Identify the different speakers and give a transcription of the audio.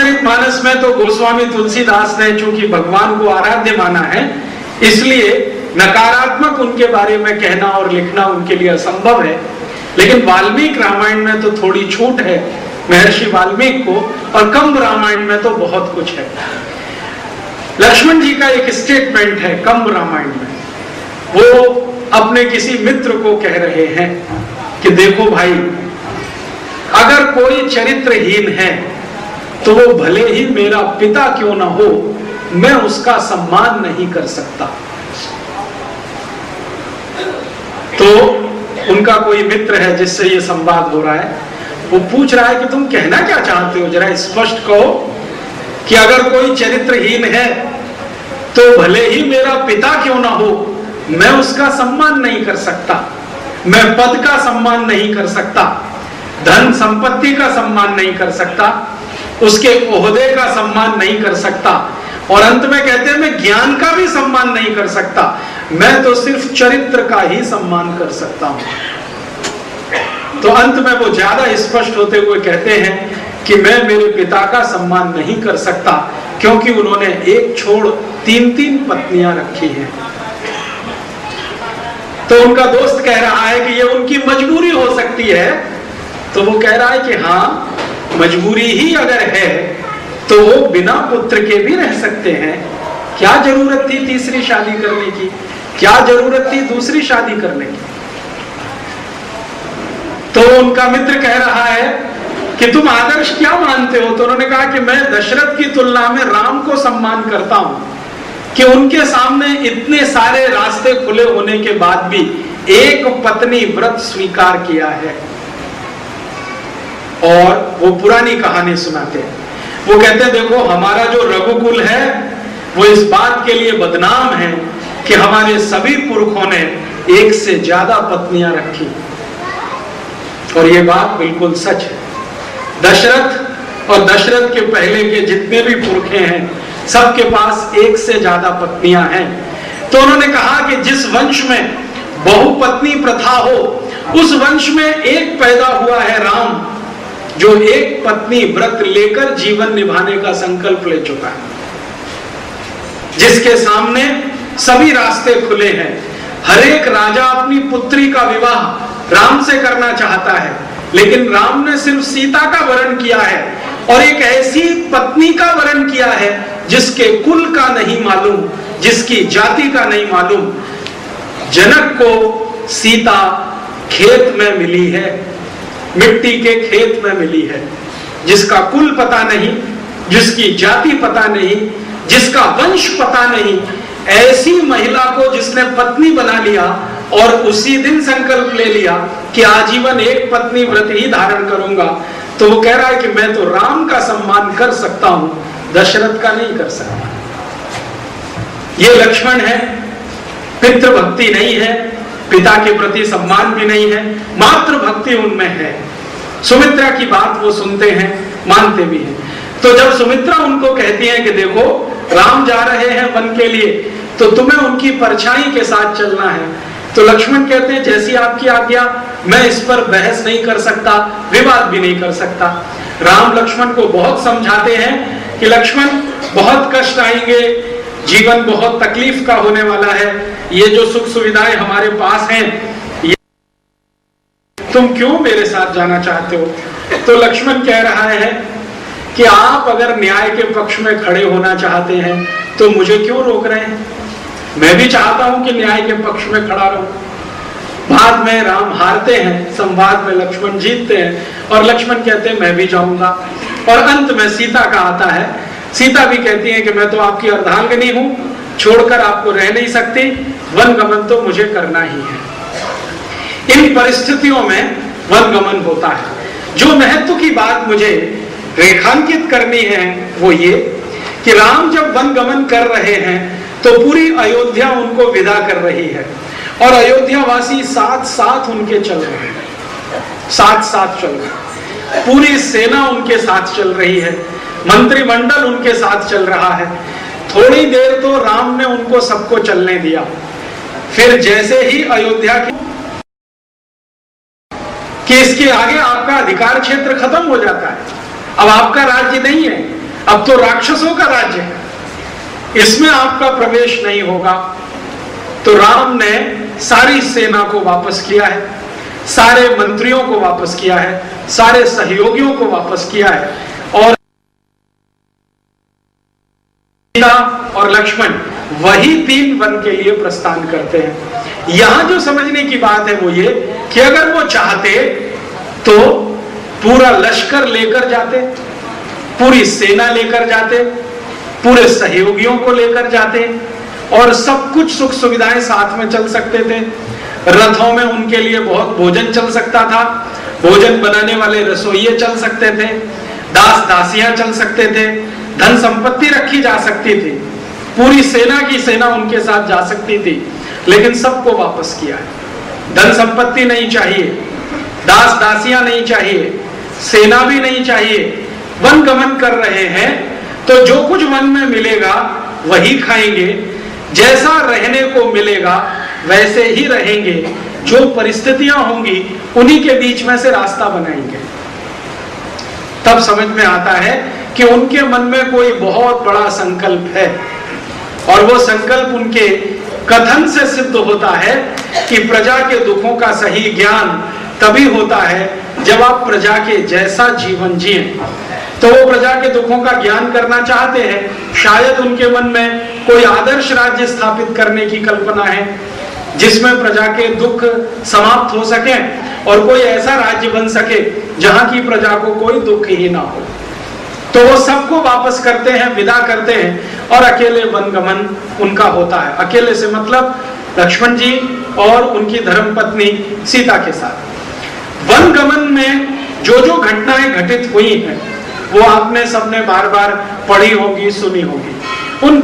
Speaker 1: रामचरितमानस में तो गोस्वामी तुलसीदास ने चूंकि भगवान को आराध्य माना है, इसलिए नकारात्मक उनके बारे में कहना और लिखना उनके लिए असंभव है। लेकिन वाल्मीकि रामायण में तो थोड़ी छूट है महर्षि वाल्मीकि को, और कंब रामायण में तो बहुत कुछ है। लक्ष्मण जी का एक स्टेटमेंट है कंब रामायण में, वो अपने किसी मित्र को कह रहे हैं कि देखो भाई, अगर कोई चरित्रहीन है तो वो भले ही मेरा पिता क्यों ना हो, मैं उसका सम्मान नहीं कर सकता। तो उनका कोई मित्र है जिससे ये संवाद हो रहा है, वो पूछ रहा है कि तुम कहना क्या चाहते हो, जरा स्पष्ट कहो कि अगर कोई चरित्रहीन है तो भले ही मेरा पिता क्यों ना हो, मैं उसका सम्मान नहीं कर सकता, मैं पद का सम्मान नहीं कर सकता, धन संपत्ति का सम्मान नहीं कर सकता, उसके ओहदे का सम्मान नहीं कर सकता, और अंत में कहते हैं मैं ज्ञान का भी सम्मान नहीं कर सकता, मैं तो सिर्फ चरित्र का ही सम्मान कर सकता हूं। तो अंत में वो ज्यादा स्पष्ट होते हुए कहते हैं कि मैं मेरे पिता का सम्मान नहीं कर सकता, क्योंकि उन्होंने एक छोड़ 3-3 पत्नियां रखी हैं। तो उनका दोस्त कह रहा है कि ये उनकी मजबूरी हो सकती है। तो वो कह रहा है कि हाँ, मजबूरी ही अगर है तो वो बिना पुत्र के भी रह सकते हैं। क्या जरूरत थी तीसरी शादी करने की, क्या जरूरत थी दूसरी शादी करने की। तो उनका मित्र कह रहा है कि तुम आदर्श क्या मानते हो। तो उन्होंने कहा कि मैं दशरथ की तुलना में राम को सम्मान करता हूं कि उनके सामने इतने सारे रास्ते खुले होने के बाद भी एक पत्नी व्रत स्वीकार किया है। और वो पुरानी कहानी सुनाते हैं, वो कहते हैं देखो हमारा जो रघुकुल है वो इस बात के लिए बदनाम है कि हमारे सभी पुरखों ने एक से ज्यादा पत्नियां रखी, और ये बात बिल्कुल सच है। दशरथ और दशरथ के पहले के जितने भी पुरखे हैं सबके पास एक से ज्यादा पत्नियां हैं। तो उन्होंने कहा कि जिस वंश में बहुपत्नी प्रथा हो, उस वंश में एक पैदा हुआ है राम, जो एक पत्नी व्रत लेकर जीवन निभाने का संकल्प ले चुका है, जिसके सामने सभी रास्ते खुले हैं। हर एक राजा अपनी पुत्री का विवाह राम से करना चाहता है, लेकिन राम ने सिर्फ सीता का वरण किया है, और एक ऐसी पत्नी का वरण किया है जिसके कुल का नहीं मालूम, जिसकी जाति का नहीं मालूम। जनक को सीता खेत में मिली है, मिट्टी के खेत में मिली है, जिसका कुल पता नहीं, जिसकी जाति पता नहीं, जिसका वंश पता नहीं, ऐसी महिला को जिसने पत्नी बना लिया और उसी दिन संकल्प ले लिया कि आजीवन एक पत्नी व्रत ही धारण करूंगा। तो वो कह रहा है कि मैं तो राम का सम्मान कर सकता हूं, दशरथ का नहीं कर सकता। ये लक्ष्मण है, पितृभक्ति नहीं है, पिता के प्रति सम्मान भी नहीं है, मातृ भक्ति उनमें है। सुमित्रा की बात वो सुनते हैं, मानते भी हैं। तो जब सुमित्रा उनको कहती है कि देखो राम जा रहे हैं वन के लिए, तो तुम्हें उनकी परछाई के साथ चलना है, तो लक्ष्मण कहते हैं जैसी आपकी आज्ञा, मैं इस पर बहस नहीं कर सकता, विवाद भी नहीं कर सकता। राम लक्ष्मण को बहुत समझाते हैं कि लक्ष्मण बहुत कष्ट आएंगे, जीवन बहुत तकलीफ का होने वाला है, ये जो सुख सुविधाएं हमारे पास हैं, तुम क्यों मेरे साथ जाना चाहते हो। तो लक्ष्मण कह रहा है कि आप अगर न्याय के पक्ष में खड़े होना चाहते हैं तो मुझे क्यों रोक रहे हैं, मैं भी चाहता हूं कि न्याय के पक्ष में खड़ा रहूं। बाद में राम हारते हैं, संवाद में लक्ष्मण जीतते हैं, और लक्ष्मण कहते हैं मैं भी जाऊंगा। और अंत में सीता का आता है, सीता भी कहती है कि मैं तो आपकी अर्धांगिनी हूं, छोड़कर आपको रह नहीं सकती, वन गमन तो मुझे करना ही है। इन परिस्थितियों में वन गमन होता है। जो महत्व की बात मुझे रेखांकित करनी है वो ये कि राम जब वन गमन कर रहे हैं तो पूरी अयोध्या उनको विदा कर रही है, और अयोध्या वासी साथ साथ उनके चल रहे हैं, साथ साथ चल रहे हैं, पूरी सेना उनके साथ चल रही है, मंत्रिमंडल उनके साथ चल रहा है। थोड़ी देर तो राम ने उनको सबको चलने दिया, फिर जैसे ही अयोध्या कि इसके आगे आपका अधिकार क्षेत्र खत्म हो जाता है, अब आपका राज्य नहीं है, अब तो राक्षसों का राज्य है, इसमें आपका प्रवेश नहीं होगा। तो राम ने सारी सेना को वापस किया है, सारे मंत्रियों को वापस किया है, सारे सहयोगियों को वापस किया है, और सीता और लक्ष्मण वही 3 वन के लिए प्रस्थान करते हैं। यहां जो समझने की बात है वो ये कि अगर वो चाहते तो पूरा लश्कर लेकर जाते, पूरी सेना लेकर जाते, पूरे सहयोगियों को लेकर जाते, और सब कुछ सुख सुविधाएं साथ में चल सकते थे। रथों में उनके लिए बहुत भोजन चल सकता था, भोजन बनाने वाले रसोइये चल सकते थे, दास दासियां चल सकते थे, धन संपत्ति रखी जा सकती थी, पूरी सेना की सेना उनके साथ जा सकती थी। लेकिन सबको वापस किया है। धन संपत्ति नहीं चाहिए, दास दासियां नहीं चाहिए, सेना भी नहीं चाहिए। वन गमन कर रहे हैं तो जो कुछ वन में मिलेगा वही खाएंगे, जैसा रहने को मिलेगा वैसे ही रहेंगे, जो परिस्थितियां होंगी उन्हीं के बीच में से रास्ता बनाएंगे। तब समझ में आता है कि उनके मन में कोई बहुत बड़ा संकल्प है, और वो संकल्प उनके कथन से सिद्ध होता है कि प्रजा के दुखों का सही ज्ञान तभी होता है जब आप प्रजा के जैसा जीवन जिए। तो वो प्रजा के दुखों का ज्ञान करना चाहते हैं। शायद उनके मन में कोई आदर्श राज्य स्थापित करने की कल्पना है जिसमें प्रजा के दुख समाप्त हो सके और कोई ऐसा राज्य बन सके जहां की प्रजा को कोई दुख ही ना हो। तो वो सबको वापस करते हैं, विदा करते हैं, और अकेले वनगमन उनका होता है। अकेले से मतलब लक्ष्मण जी और उनकी धर्मपत्नी सीता के साथ। वनगमन में जो जो घटनाएं घटित हुई हैं वो आपने सबने बार बार पढ़ी होगी, सुनी होगी। उन